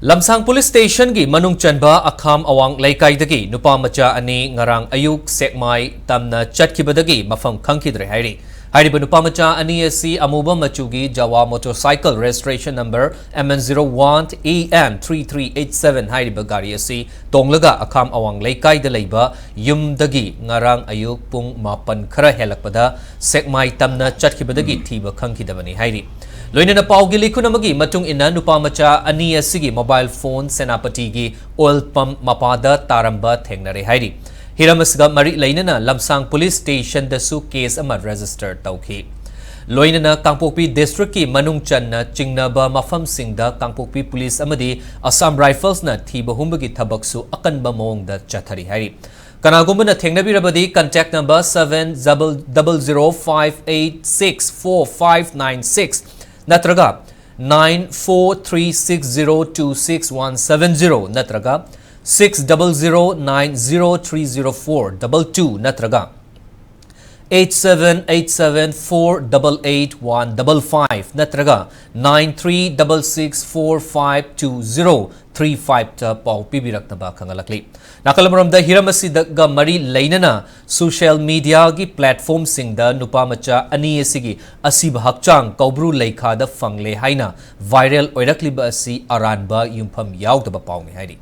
Lamsang Police Station gi manung chanba Akham Awang Leikai dagi nupa macha ani ngarang ayuk Sekmai tamna chatkibadagi mafam khangkidre hairi. Hairiba nupa macha ani asi amuba machugi Jawa motorcycle registration number MN01AN3387 hairiba gari asi tonglaga Akham Awang Leikai da leiba yum dagi ngarang ayuk pung mapan khara helakpada Sekmai tamna chatkibadagi thiba khangkidabani hairi. Loinana paugi likunamagi matung ina nupa macha ani asigi mobile phone senapati gi oil pump mapada taramba thengnare hairi. Hiramasga mari lainana Lamsang Police Station dasu case ama register tauki. Loinana Kangpokpi District ki manung channa chingnaba mafam singda Kangpokpi Police amadi Assam Rifles na thiba humbagi thabaksu akanba mongda chathari hairi. Kanagumana thengnabirabadi contact number 7005864596 Natraga 9436026170 Natraga 6009030422 Natraga 8787488155 Natraga 9366452035 ta pau pibiraknaba khangalakli Nakalamramda hiramasi daga mari lainana social media gi platform singda nupa macha ani asigi asib hakchang kaubru leikha da fangle haina viral oirakliba asi aranba yumpham yaudaba pauni hairi